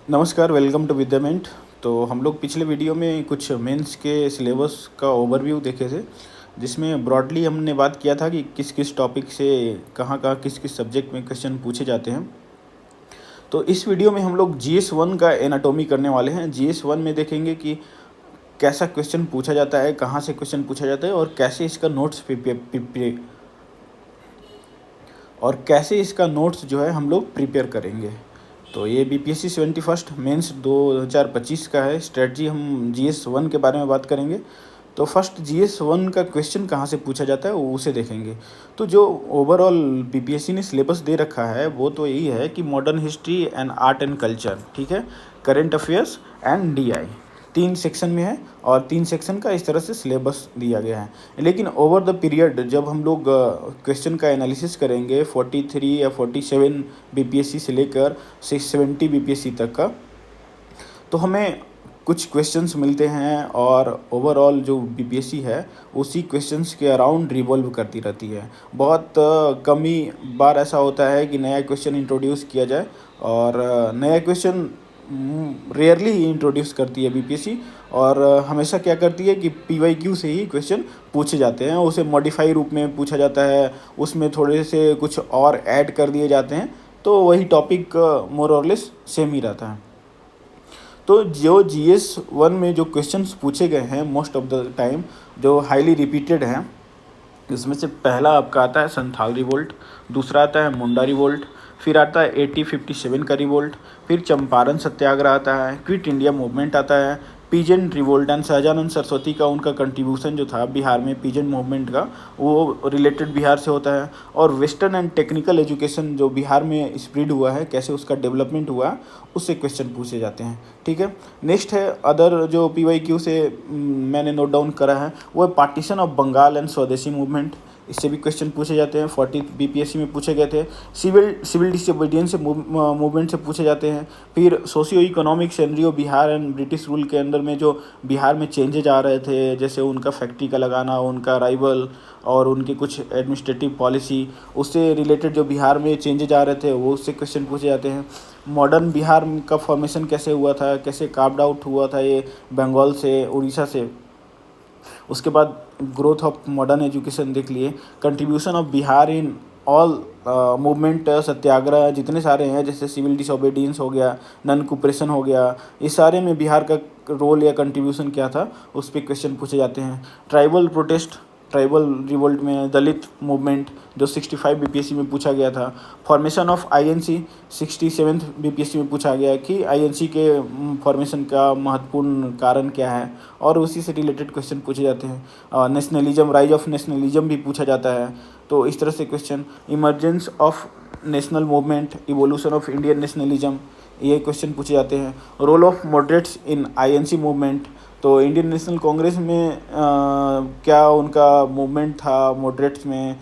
नमस्कार, welcome to विद्यामेंट। तो हम लोग पिछले वीडियो में कुछ मेंस के सिलेबस का ओवरव्यू देखे थे, जिसमें ब्रॉडली हमने बात किया था कि किस किस टॉपिक से कहाँ-कहाँ किस-किस सब्जेक्ट में क्वेश्चन पूछे जाते हैं। तो इस वीडियो में हम लोग जीएस 1 का एनाटॉमी करने वाले हैं। जीएस 1 में देखेंगे कि कैसा क्वेश्चन पूछा जाता है, कहाँ से क्वेश्चन पूछा जाता है और कैसे इसका नोट्स जो है हम लोग प्रिपेयर करेंगे। तो ये बीपीएससी 71 मेंस 2025 का है स्ट्रेटजी। हम जीएस 1 के बारे में बात करेंगे। तो फर्स्ट जीएस 1 का क्वेश्चन कहाँ से पूछा जाता है वो उसे देखेंगे। तो जो ओवरऑल बीपीएससी ने सिलेबस दे रखा है वो तो यही है कि modern history and art and culture, ठीक है, current affairs and DI, 3 section में है और 3 सेक्शन का इस तरह से सिलेबस दिया गया है। लेकिन ओवर द पीरियड जब हम लोग क्वेश्चन का एनालिसिस करेंगे 43 या 47 बीपीएससी से लेकर 670 बीपीएससी तक का, तो हमें कुछ क्वेश्चंस मिलते हैं और ओवरऑल जो बीपीएससी है उसी क्वेश्चंस के अराउंड रिवॉल्व करती रहती है। बहुत कम ही बार ऐसा होता है कि नया क्वेश्चन इंट्रोड्यूस किया जाए और नया क्वेश्चन रेयरली ही इंट्रोड्यूस करती है बीपीएससी। और हमेशा क्या करती है कि पीवाईक्यू से ही क्वेश्चन पूछे जाते हैं, उसे मॉडिफाई रूप में पूछा जाता है, उसमें थोड़े से कुछ और ऐड कर दिए जाते हैं, तो वही टॉपिक मोर और लेस सेम ही रहता है। तो जो जीएस 1 में जो क्वेश्चंस पूछे गए हैं मोस्ट ऑफ द टाइम जो हाईली रिपीटेड हैं, इसमें से पहला आपका आता है संथाल रिवोल्ट, दूसरा आता है मुंडा रिवोल्ट, फिर आता है 1857 का रिवोल्ट, फिर चंपारण सत्याग्रह आता है, क्विट इंडिया मूवमेंट आता है, peasant revolt and Sahajanand Saraswati का उनका कंट्रीब्यूशन जो था बिहार में पीजेंट मूवमेंट का, वो रिलेटेड बिहार से होता है। और वेस्टर्न एंड टेक्निकल एजुकेशन जो बिहार में स्प्रेड हुआ है, कैसे उसका डेवलपमेंट हुआ, उससे क्वेश्चन पूछे जाते हैं, ठीक है। नेक्स्ट है अदर जो पीवाईक्यू से मैंने नोट डाउन करा है, वो है पार्टीशन ऑफ बंगाल एंड स्वदेशी मूवमेंट, इससे भी क्वेश्चन पूछे जाते हैं। 40 बीपीएससी में पूछे गए थे। सिविल डिसोबीडियंस मूवमेंट से पूछे जाते हैं। फिर socio economic scenario Bihar and British rule के अंदर में जो बिहार में चेंजेज आ रहे थे, जैसे उनका फैक्ट्री का लगाना, उनका अराइवल और उनकी कुछ एडमिनिस्ट्रेटिव पॉलिसी, उससे रिलेटेड जो बिहार में चेंजेज आ रहे थे वो उससे क्वेश्चन पूछे जाते हैं। मॉडर्न बिहार का फॉर्मेशन कैसे हुआ था, कैसे कार्व्ड आउट हुआ था ये बंगाल से, उड़ीसा से। उसके बाद ग्रोथ ऑफ मॉडर्न एजुकेशन देख लिए। Contribution of Bihar in all movement, satyagraha जितने सारे हैं, जैसे सिविल डिसोबीडियंस हो गया, नन कोऑपरेशन हो गया, इस सारे में बिहार का रोल या कंट्रीब्यूशन क्या था, उस पर क्वेश्चन पूछे जाते हैं। ट्राइबल प्रोटेस्ट, ट्राइबल रिवोल्ट में दलित मूवमेंट जो 65 बीपीएससी में पूछा गया था। फॉर्मेशन ऑफ आईएनसी 67 बीपीएससी में पूछा गया कि आईएनसी के फॉर्मेशन का महत्वपूर्ण कारण क्या है, और उसी से रिलेटेड क्वेश्चन पूछे जाते हैं। नेशनलिज्म, राइज ऑफ नेशनलिज्म भी पूछा जाता है। तो इस तरह से question. Emergence of national movement, evolution of Indian nationalism, ये क्वेश्चन पूछे जाते हैं। Role of moderates in INC movement, तो इंडियन नेशनल कांग्रेस में क्या उनका मूवमेंट था मॉडरेट्स में,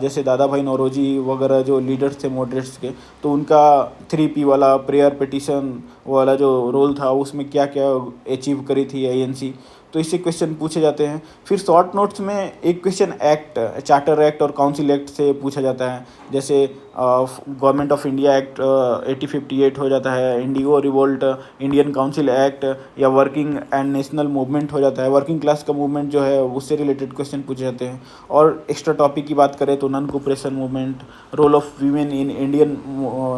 जैसे दादा भाई नौरोजी वगैरह जो लीडर्स थे मॉडरेट्स के, तो उनका 3P वाला प्रेयर पिटिशन वाला जो रोल था उसमें क्या क्या अचीव करी थी आईएनसी, तो इससे क्वेश्चन पूछे जाते हैं। फिर शॉर्ट नोट्स में एक क्वेश्चन एक्ट, चार्टर एक्ट और काउंसिल एक्ट से पूछा जाता है, जैसे गवर्नमेंट ऑफ इंडिया एक्ट 8058 हो जाता है, Indigo revolt, Indian council act, या वर्किंग एंड नेशनल मूवमेंट हो जाता है, वर्किंग क्लास का मूवमेंट जो है उससे रिलेटेड क्वेश्चन पूछे जाते हैं। और एक्स्ट्रा टॉपिक की बात करें तो non cooperation movement, role of women in Indian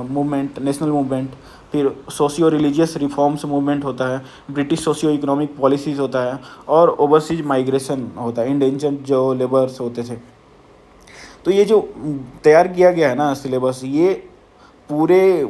movement, national movement, फिर सोशियो रिलीजियस रिफॉर्म्स मूवमेंट होता है, ब्रिटिश सोशियो इकोनॉमिक पॉलिसीज़ होता है, और ओवरसीज माइग्रेशन होता है, इंडेंजर्ड जो लेबर्स होते थे। तो ये जो तैयार किया गया है ना सिलेबस, ये पूरे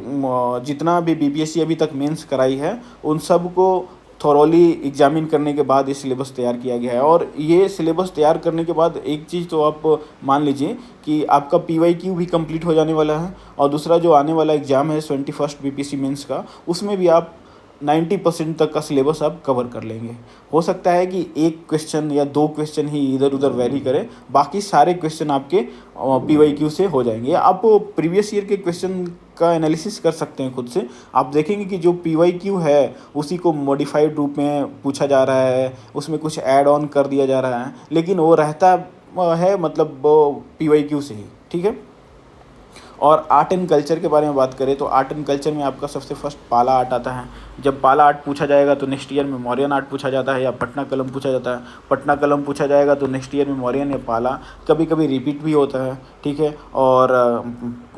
जितना भी बीपीएससी अभी तक मेंस कराई है उन सब को थॉरोली एग्जामिन करने के बाद ये सिलेबस तैयार किया गया है। और ये सिलेबस तैयार करने के बाद एक चीज़ तो आप मान लीजिए कि आपका पीवाईक्यू भी कंप्लीट हो जाने वाला है, और दूसरा जो आने वाला एग्ज़ाम है 21 बीपीएससी मेंस का, उसमें भी आप 90% तक का सिलेबस आप कवर कर लेंगे। हो सकता है कि एक क्वेश्चन या दो क्वेश्चन ही इधर उधर वेरी करें, बाकी सारे क्वेश्चन आपके पीवाईक्यू से हो जाएंगे। आप प्रीवियस ईयर के क्वेश्चन का एनालिसिस कर सकते हैं खुद से। आप देखेंगे कि जो पीवाईक्यू है उसी को मॉडिफाइड रूप में पूछा जा रहा है, उसमें कुछ ऐड ऑन कर दिया जा रहा है, लेकिन वो रहता है मतलब वो पीवाईक्यू से ही, ठीक है। और आर्ट एंड कल्चर के बारे में बात करें तो आर्ट एंड कल्चर में आपका सबसे फर्स्ट पाला आर्ट आता है। जब पाला आर्ट पूछा जाएगा तो नेक्स्ट ईयर में मौर्यन आर्ट पूछा जाता है या पटना कलम पूछा जाता है। पटना कलम पूछा जाएगा तो नेक्स्ट ईयर में मौर्यन या पाला, कभी कभी रिपीट भी होता है, ठीक है। और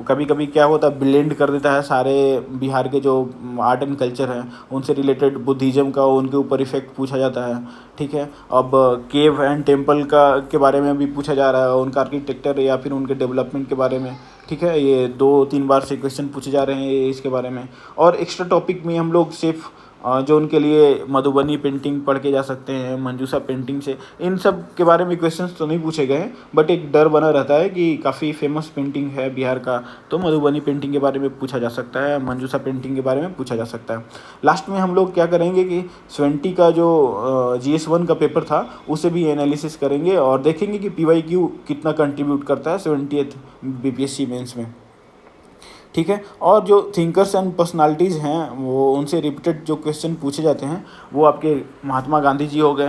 कभी कभी क्या होता है, ब्लेंड कर देता है सारे बिहार के जो आर्ट एंड कल्चर हैं उनसे रिलेटेड, बुद्धिज़्म का उनके ऊपर इफेक्ट पूछा जाता है, ठीक है। अब केव एंड टेम्पल का के बारे में भी पूछा जा रहा है, उनका आर्किटेक्चर या फिर उनके डेवलपमेंट के बारे में, ठीक है। ये 2-3 बार से क्वेश्चन पूछे जा रहे हैं इसके बारे में। और एक्स्ट्रा टॉपिक में हम लोग सिर्फ जो उनके लिए मधुबनी पेंटिंग पढ़ के जा सकते हैं, मंजूषा पेंटिंग से, इन सब के बारे में क्वेश्चंस तो नहीं पूछे गए हैं, बट एक डर बना रहता है कि काफ़ी फेमस पेंटिंग है बिहार का, तो मधुबनी पेंटिंग के बारे में पूछा जा सकता है, मंजूषा पेंटिंग के बारे में पूछा जा सकता है। लास्ट में हम लोग क्या करेंगे कि 20 का जो GS1 का पेपर था उसे भी एनालिसिस करेंगे और देखेंगे कि PYQ कितना कंट्रीब्यूट करता है 70th BPSC मेंस में, ठीक है। और जो थिंकर्स एंड पर्सनालिटीज़ हैं वो उनसे रिपीटेड जो क्वेश्चन पूछे जाते हैं वो आपके महात्मा गांधी जी हो गए,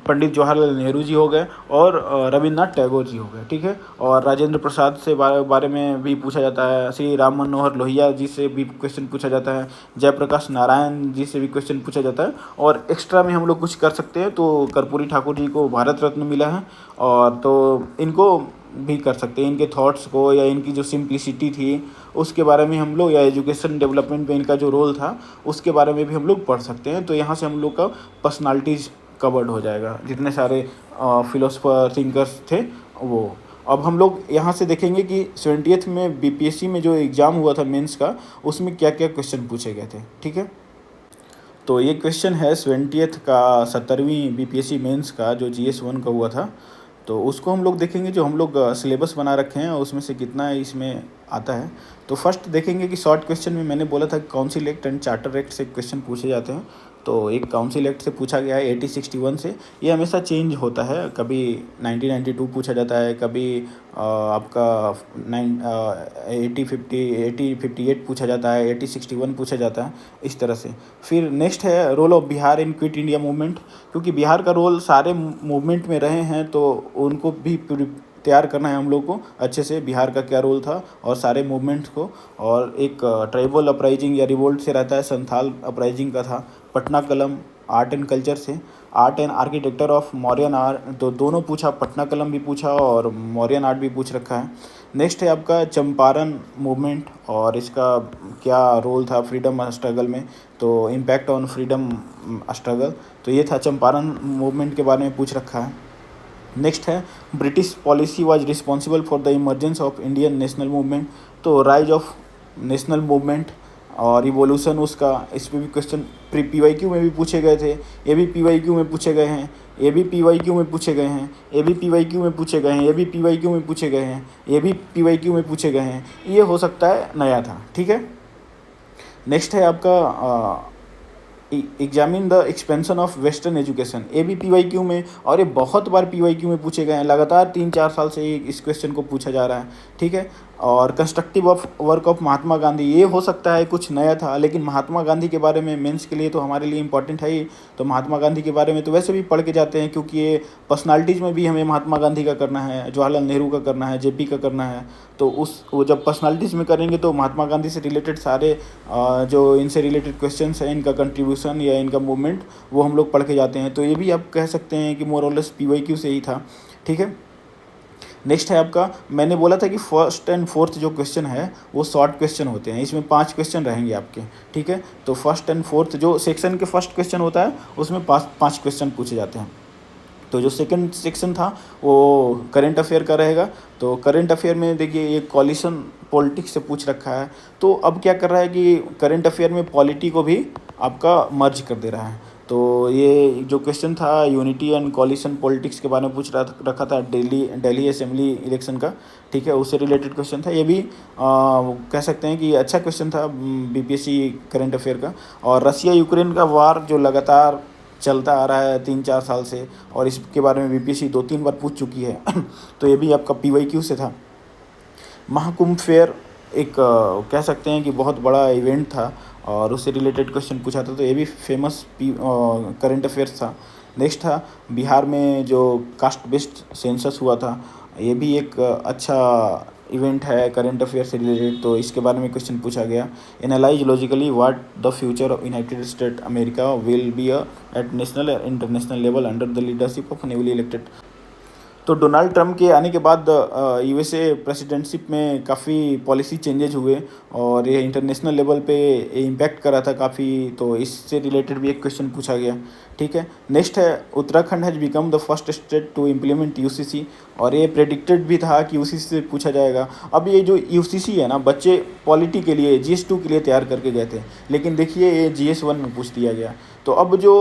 पंडित जवाहरलाल नेहरू जी हो गए और रविन्द्रनाथ टैगोर जी हो गए, ठीक है। और राजेंद्र प्रसाद से बारे में भी पूछा जाता है, श्री राम मनोहर लोहिया जी से भी क्वेश्चन पूछा जाता है, जयप्रकाश नारायण जी से भी क्वेश्चन पूछा जाता है। और एक्स्ट्रा में हम लोग कुछ कर सकते हैं तो कर्पूरी ठाकुर जी को भारत रत्न मिला है, और तो इनको भी कर सकते हैं, इनके थॉट्स को या इनकी जो सिंप्लिसिटी थी उसके बारे में हम लोग, या एजुकेशन डेवलपमेंट में इनका जो रोल था उसके बारे में भी हम लोग पढ़ सकते हैं। तो यहाँ से हम लोग का पर्सनालिटीज़ कवर्ड हो जाएगा, जितने सारे फिलोसफर थिंकर्स थे वो। अब हम लोग यहाँ से देखेंगे कि 70th में BPSC में जो एग्ज़ाम हुआ था मेंस का, उसमें क्या क्या क्वेश्चन पूछे गए थे, ठीक है। तो ये क्वेश्चन है 70th का 70वीं BPSC मेंस का जो GS1 का हुआ था, तो उसको हम लोग देखेंगे। जो हम लोग सिलेबस बना रखे हैं उसमें से कितना इसमें आता है। तो फर्स्ट देखेंगे कि शॉर्ट क्वेश्चन में मैंने बोला था council act and charter act से क्वेश्चन पूछे जाते हैं। तो एक काउंसिल एक्ट से पूछा गया है 1861 से, ये हमेशा चेंज होता है, कभी 1992 पूछा जाता है, कभी आपका 1858 पूछा जाता है, 1861 पूछा जाता है, इस तरह से। फिर नेक्स्ट है role of Bihar in quit India movement, क्योंकि बिहार का रोल सारे मूवमेंट में रहे हैं तो उनको भी तैयार करना है हम लोग को अच्छे से, बिहार का क्या रोल था और सारे मूवमेंट्स को। और एक ट्राइबल अपराइजिंग या रिवोल्ट से रहता है, संथाल अपराइजिंग का था। पटना कलम आर्ट एंड कल्चर से, art and architecture of Mauryan art, तो दोनों पूछा, पटना कलम भी पूछा और मौर्यन आर्ट भी पूछ रखा है। नेक्स्ट है आपका चंपारण मूवमेंट और इसका क्या रोल था फ्रीडम स्ट्रगल में, तो इम्पैक्ट ऑन फ्रीडम स्ट्रगल, तो ये था चंपारण मूवमेंट के बारे में पूछ रखा है। नेक्स्ट है British policy was responsible for the emergence of Indian national movement, तो राइज ऑफ नेशनल मूवमेंट और इवोल्यूशन उसका, इस पर भी क्वेश्चन PYQ में भी पूछे गए थे, ये भी PYQ में पूछे गए हैं, ये भी PYQ में पूछे गए हैं, ये भी PYQ में पूछे गए हैं, ये भी PYQ में पूछे गए हैं, ये भी PYQ में पूछे गए हैं। ये हो सकता है नया था, ठीक है। नेक्स्ट है आपका examine the expansion of western education, ये भी PYQ में, और ये बहुत बार PYQ में पूछे गए हैं, लगातार 3-4 साल से इस क्वेश्चन को पूछा जा रहा है, ठीक है। और constructive of work of Mahatma Gandhi, ये हो सकता है कुछ नया था, लेकिन महात्मा गांधी के बारे में मेंस के लिए तो हमारे लिए इम्पोर्टेंट है ही। तो महात्मा गांधी के बारे में तो वैसे भी पढ़ के जाते हैं, क्योंकि ये पर्सनालिटीज़ में भी हमें महात्मा गांधी का करना है, जवाहरलाल नेहरू का करना है, JP का करना है। तो वो जब पर्सनालिटीज़ में करेंगे तो महात्मा गांधी से रिलेटेड सारे जो इनसे रिलेटेड क्वेश्चन हैं, इनका कंट्रीब्यूशन या इनका मूवमेंट, वो हम लोग पढ़ के जाते हैं। तो ये भी आप कह सकते हैं कि मोर और लेस PYQ से ही था, ठीक है। नेक्स्ट है आपका, मैंने बोला था कि फर्स्ट एंड फोर्थ जो क्वेश्चन है वो शॉर्ट क्वेश्चन होते हैं, इसमें 5 क्वेश्चन रहेंगे आपके, ठीक है। तो फर्स्ट एंड फोर्थ जो सेक्शन के फर्स्ट क्वेश्चन होता है उसमें 5 क्वेश्चन पूछे जाते हैं। तो जो सेकंड सेक्शन था वो करंट अफेयर का रहेगा। तो करंट अफेयर में देखिए ये कॉलिशन पॉलिटिक्स से पूछ रखा है, तो अब क्या कर रहा है कि करंट अफेयर में पॉलिटी को भी आपका मर्ज कर दे रहा है। तो ये जो क्वेश्चन था यूनिटी एंड कॉलिशन पॉलिटिक्स के बारे में पूछ रखा था, दिल्ली असेंबली इलेक्शन का, ठीक है, उससे रिलेटेड क्वेश्चन था। ये भी कह सकते हैं कि अच्छा क्वेश्चन था BPSC करंट अफेयर का। और रसिया यूक्रेन का वार जो लगातार चलता आ रहा है 3-4 साल से, और इसके बारे में BPSC 2-3 बार पूछ चुकी है तो ये भी आपका PYQ से था। महाकुंभ फेयर एक कह सकते हैं कि बहुत बड़ा इवेंट था और उससे रिलेटेड क्वेश्चन पूछा था, तो ये भी फेमस करंट अफेयर्स था। नेक्स्ट था बिहार में जो कास्ट बेस्ड सेंसस हुआ था, ये भी एक अच्छा इवेंट है करंट अफेयर से रिलेटेड, तो इसके बारे में क्वेश्चन पूछा गया। Analyse logically what the future of United State America will be at national और international level under the leadership of newly elected. तो डोनाल्ड ट्रम्प के आने के बाद यूएसए प्रेसिडेंटशिप में काफ़ी पॉलिसी चेंजेज हुए और ये इंटरनेशनल लेवल पे इम्पैक्ट करा था काफ़ी, तो इससे रिलेटेड भी एक क्वेश्चन पूछा गया। ठीक है, नेक्स्ट है Uttarakhand has become the first state to implement UCC, और ये प्रेडिक्टेड भी था कि यूसीसी से पूछा जाएगा। अब ये जो यूसीसी है ना, बच्चे पॉलिटी के लिए GS2 के लिए तैयार करके गए थे, लेकिन देखिए ये GS1 में पूछ दिया गया। तो अब जो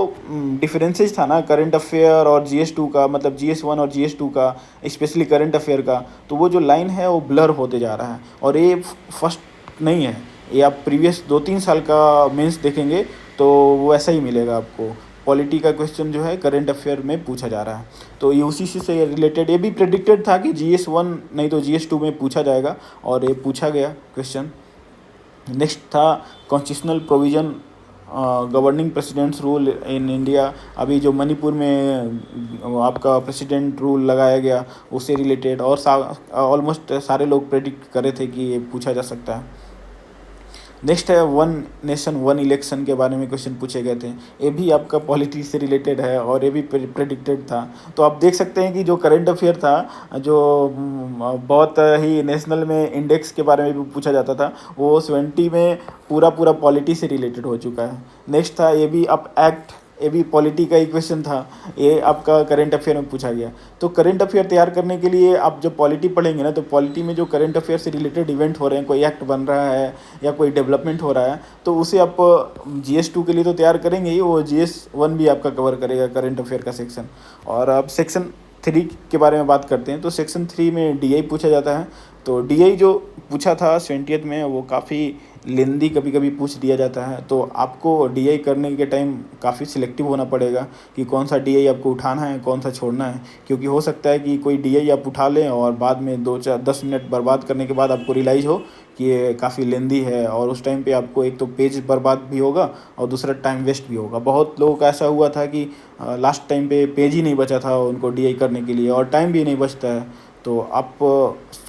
डिफरेंसेस था ना करंट अफेयर और GS2 का, मतलब GS1 और GS2 का, स्पेशली करंट अफेयर का, तो वो जो लाइन है वो ब्लर होते जा रहा है और ये फर्स्ट नहीं है। ये आप प्रीवियस 2-3 साल का मेंस देखेंगे तो वो ऐसा ही मिलेगा आपको। पॉलिटी का क्वेश्चन जो है करंट अफेयर में पूछा जा रहा है, तो यूसीसी से रिलेटेड ये भी प्रेडिक्टेड था कि GS1 नहीं तो GS2 में पूछा जाएगा और ये पूछा गया क्वेश्चन। नेक्स्ट था constitutional provision governing presidents rule in India. अभी जो मणिपुर में आपका प्रेसिडेंट रूल लगाया गया उससे रिलेटेड, और ऑलमोस्ट सारे लोग प्रेडिक्ट कर रहे थे कि ये पूछा जा सकता है। नेक्स्ट है वन नेशन वन इलेक्शन के बारे में क्वेश्चन पूछे गए थे, ये भी आपका पॉलिटी से रिलेटेड है और ये भी प्रेडिक्टेड था। तो आप देख सकते हैं कि जो करंट अफेयर था, जो बहुत ही नेशनल में इंडेक्स के बारे में भी पूछा जाता था, वो 70 में पूरा पॉलिटी से रिलेटेड हो चुका है। नेक्स्ट था ये भी अप एक्ट, ये भी पॉलिटी का ही क्वेश्चन था, ये आपका करंट अफेयर में पूछा गया। तो करंट अफेयर तैयार करने के लिए आप जब पॉलिटी पढ़ेंगे ना, तो पॉलिटी में जो करंट अफेयर से रिलेटेड इवेंट हो रहे हैं, कोई एक्ट बन रहा है या कोई डेवलपमेंट हो रहा है, तो उसे आप GS2 के लिए तो तैयार करेंगे ही, वो GS1 भी आपका कवर करेगा करंट अफेयर का सेक्शन। और अब सेक्शन 3 के बारे में बात करते हैं, तो सेक्शन 3 में DI पूछा जाता है। तो DI जो पूछा था 70th में, वो काफ़ी लेंदी कभी कभी पूछ दिया जाता है, तो आपको DI करने के टाइम काफ़ी सिलेक्टिव होना पड़ेगा कि कौन सा DI आपको उठाना है, कौन सा छोड़ना है, क्योंकि हो सकता है कि कोई DI आप उठा लें और बाद में 2-4-10 मिनट बर्बाद करने के बाद आपको रियलाइज़ हो कि ये काफ़ी लेंदी है, और उस टाइम पे आपको एक तो पेज बर्बाद भी होगा और दूसरा टाइम वेस्ट भी होगा। बहुत लोगों का ऐसा हुआ था कि लास्ट टाइम पे पेज ही नहीं बचा था उनको DI करने के लिए और टाइम भी नहीं बचता है। तो आप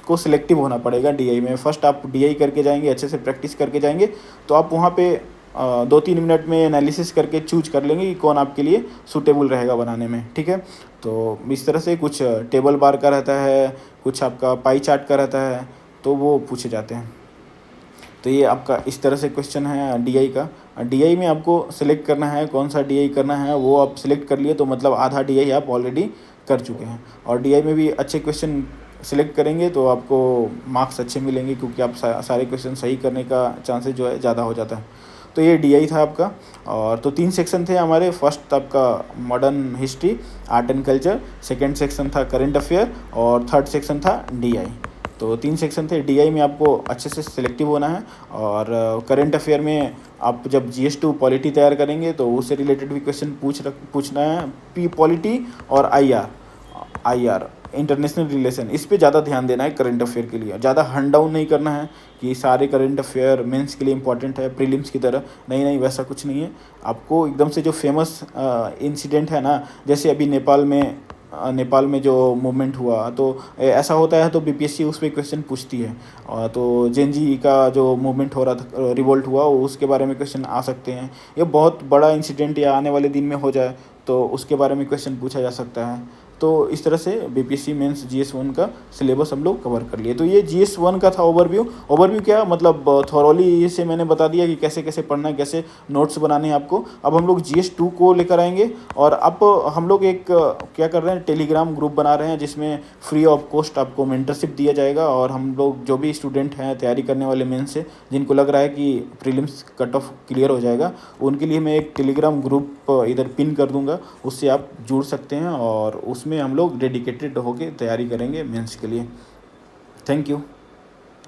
को सिलेक्टिव होना पड़ेगा DI में। फर्स्ट आप DI करके जाएंगे, अच्छे से प्रैक्टिस करके जाएंगे, तो आप वहाँ पे 2-3 मिनट में एनालिसिस करके चूज कर लेंगे कि कौन आपके लिए सूटेबल रहेगा बनाने में। ठीक है, तो इस तरह से कुछ टेबल बार का रहता है, कुछ आपका पाई चार्ट का रहता है, तो वो पूछे जाते हैं। तो ये आपका इस तरह से क्वेश्चन है DI का। DI में आपको सिलेक्ट करना है, कौन सा DI करना है, वो आप सिलेक्ट कर लिए तो मतलब आधा DI आप ऑलरेडी कर चुके हैं। और DI में भी अच्छे क्वेश्चन सिलेक्ट करेंगे तो आपको मार्क्स अच्छे मिलेंगे, क्योंकि आप सारे क्वेश्चन सही करने का चांसेस जो है ज़्यादा हो जाता है। तो ये DI था आपका। और तो 3 सेक्शन थे हमारे। फर्स्ट आपका modern history, art and culture, second section था करंट अफेयर और थर्ड सेक्शन था DI। तो 3 सेक्शन थे। DI में आपको अच्छे से सिलेक्टिव होना है, और करंट अफेयर में आप जब GS2 पॉलिटी तैयार करेंगे तो उससे रिलेटेड भी क्वेश्चन पूछना है। पॉलिटी और IR इंटरनेशनल रिलेशन, इस पे ज़्यादा ध्यान देना है करंट अफेयर के लिए। ज़्यादा हंड डाउन नहीं करना है कि सारे करंट अफेयर मेंस के लिए इंपॉर्टेंट है प्रीलिम्स की तरह, नहीं, वैसा कुछ नहीं है। आपको एकदम से जो फेमस इंसिडेंट है ना, जैसे अभी नेपाल में जो मूवमेंट हुआ, तो ऐसा होता है तो BPSC उस पर क्वेश्चन पूछती है। तो जेनजी का जो मूवमेंट हो रहा था, रिवोल्ट हुआ, उसके बारे में क्वेश्चन आ सकते हैं। ये बहुत बड़ा इंसिडेंट या आने वाले दिन में हो जाए तो उसके बारे में क्वेश्चन पूछा जा सकता है। तो इस तरह से BPSC मेंस GS1 का सिलेबस हम लोग कवर कर लिए। तो ये GS1 का था ओवरव्यू क्या मतलब थॉरोली से मैंने बता दिया कि कैसे कैसे पढ़ना है, कैसे नोट्स बनाने हैं आपको। अब हम लोग GS2 को लेकर आएंगे, और अब हम लोग एक क्या कर रहे हैं, टेलीग्राम ग्रुप बना रहे हैं जिसमें फ्री ऑफ कॉस्ट आपको मेंटरशिप दिया जाएगा। और हम लोग जो भी स्टूडेंट हैं तैयारी करने वाले मेंस से, जिनको लग रहा है कि प्रीलिम्स कट ऑफ क्लियर हो जाएगा, उनके लिए मैं एक टेलीग्राम ग्रुप इधर पिन कर दूंगा, उससे आप जुड़ सकते हैं और उसमें हम लोग डेडिकेटेड होकर तैयारी करेंगे मेंस के लिए। Thank you.